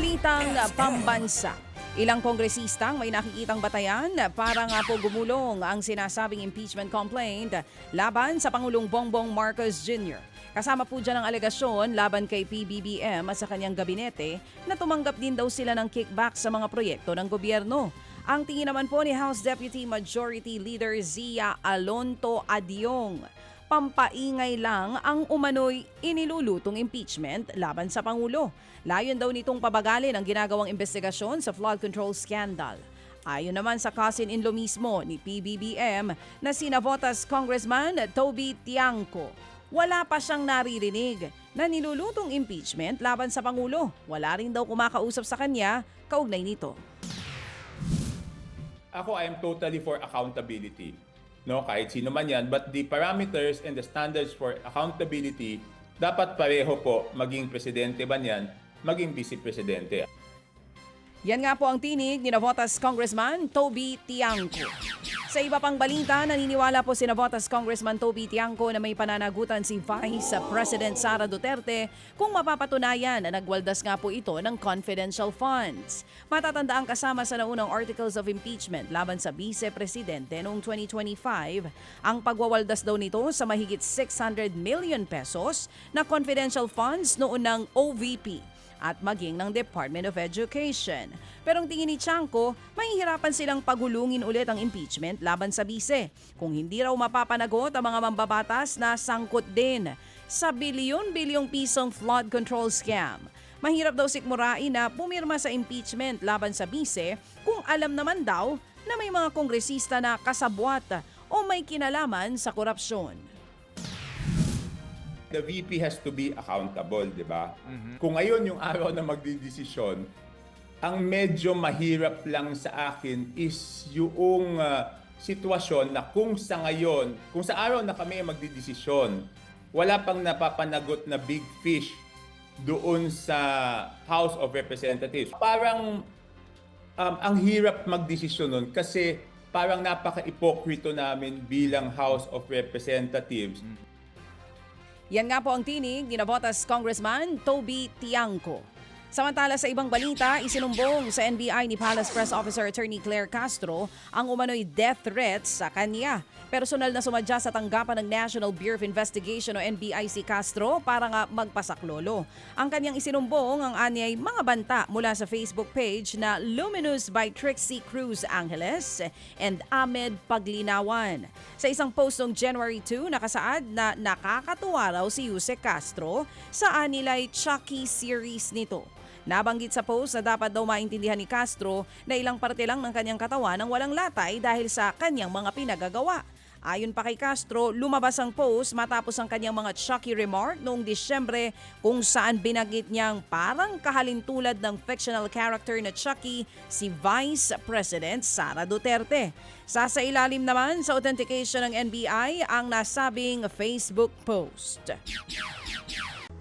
Balitang pambansa. Ilang kongresistang may nakikitang batayan para nga po gumulong ang sinasabing impeachment complaint laban sa Pangulong Bongbong Marcos Jr. Kasama po dyan ang alegasyon laban kay PBBM at sa kanyang gabinete na tumanggap din daw sila ng kickback sa mga proyekto ng gobyerno. Ang tingin naman po ni House Deputy Majority Leader Zia Alonto Adyong, pampaingay lang ang umano'y inilulutong impeachment laban sa Pangulo. Layon daw nitong pabagalin ang ginagawang investigasyon sa flood control scandal. Ayon naman sa cousin-in-law mismo ni PBBM na si Navotas Congressman Toby Tiangco, wala pa siyang naririnig na nilulutong impeachment laban sa Pangulo. Wala rin daw kumakausap sa kanya kaugnay nito. Ako, I am totally for accountability. No, kahit sino man yan, but the parameters and the standards for accountability dapat pareho po, maging presidente ba yan, maging vice-presidente. Yan nga po ang tinig ni Navotas Congressman Toby Tiangco. Sa iba pang balita, naniniwala po si Navotas Congressman Toby Tiangco na may pananagutan si Vice President Sara Duterte kung mapapatunayan na nagwaldas nga po ito ng confidential funds. Matatandaan kasama sa naunang articles of impeachment laban sa Vice Presidente noong 2025, ang pagwawaldas daw nito sa mahigit 600 million pesos na confidential funds noon ng OVP at maging ng Department of Education. Pero ang tingin ni Tiangco, mahihirapan silang pagulungin ulit ang impeachment laban sa bise kung hindi raw mapapanagot ang mga mambabatas na sangkot din sa bilyon-bilyong pisong flood control scam. Mahirap daw sikmurain na pumirma sa impeachment laban sa bise kung alam naman daw na may mga kongresista na kasabwat o may kinalaman sa korupsyon. The VP has to be accountable, di ba? Kung ngayon yung araw na magdidesisyon, ang medyo mahirap lang sa akin is yung sitwasyon na kung sa ngayon, kung sa araw na kami magdidesisyon, wala pang napapanagot na big fish doon sa House of Representatives. Parang ang hirap magdesisyon nun kasi parang napaka-ipokrito namin bilang House of Representatives. Yan nga po ang tinig ni Navotas Congressman Toby Tiangco. Samantala sa ibang balita, isinumbong sa NBI ni Palace Press Officer Attorney Claire Castro ang umano'y death threats sa kanya. Personal na sumadya sa tanggapan ng National Bureau of Investigation o NBI si Castro para nga magpasaklolo. Ang kanyang isinumbong ang anyay mga banta mula sa Facebook page na Luminous by Trixie Cruz Angeles and Ahmed Paglinawan. Sa isang post noong January 2, nakasaad na nakakatuwa raw si Yusek Castro sa anilay Chucky series nito. Nabanggit sa post na dapat daw maintindihan ni Castro na ilang parte lang ng kanyang katawan ang walang latay dahil sa kanyang mga pinagagawa. Ayon pa kay Castro, lumabas ang post matapos ang kanyang mga Chucky remark noong Disyembre kung saan binanggit niyang parang kahalintulad ng fictional character na Chucky si Vice President Sara Duterte. Sasailalim naman sa authentication ng NBI ang nasabing Facebook post.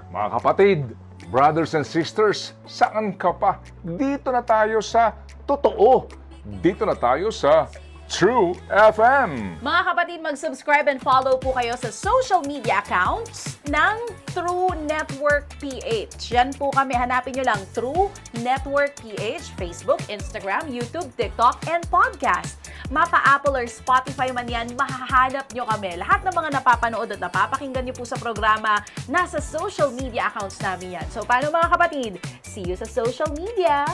Mga kapatid, brothers and sisters, saan ka pa? Dito na tayo sa totoo. Dito na tayo sa True FM. Mga kapatid, mag-subscribe and follow po kayo sa social media accounts ng True Network PH. Yan po kami, hanapin nyo lang True Network PH, Facebook, Instagram, YouTube, TikTok, and podcast. Mapa Apple or Spotify man yan, mahahanap nyo kami. Lahat ng mga napapanood at napapakinggan nyo po sa programa, nasa social media accounts namin yan. So paano mga kapatid? See you sa social media!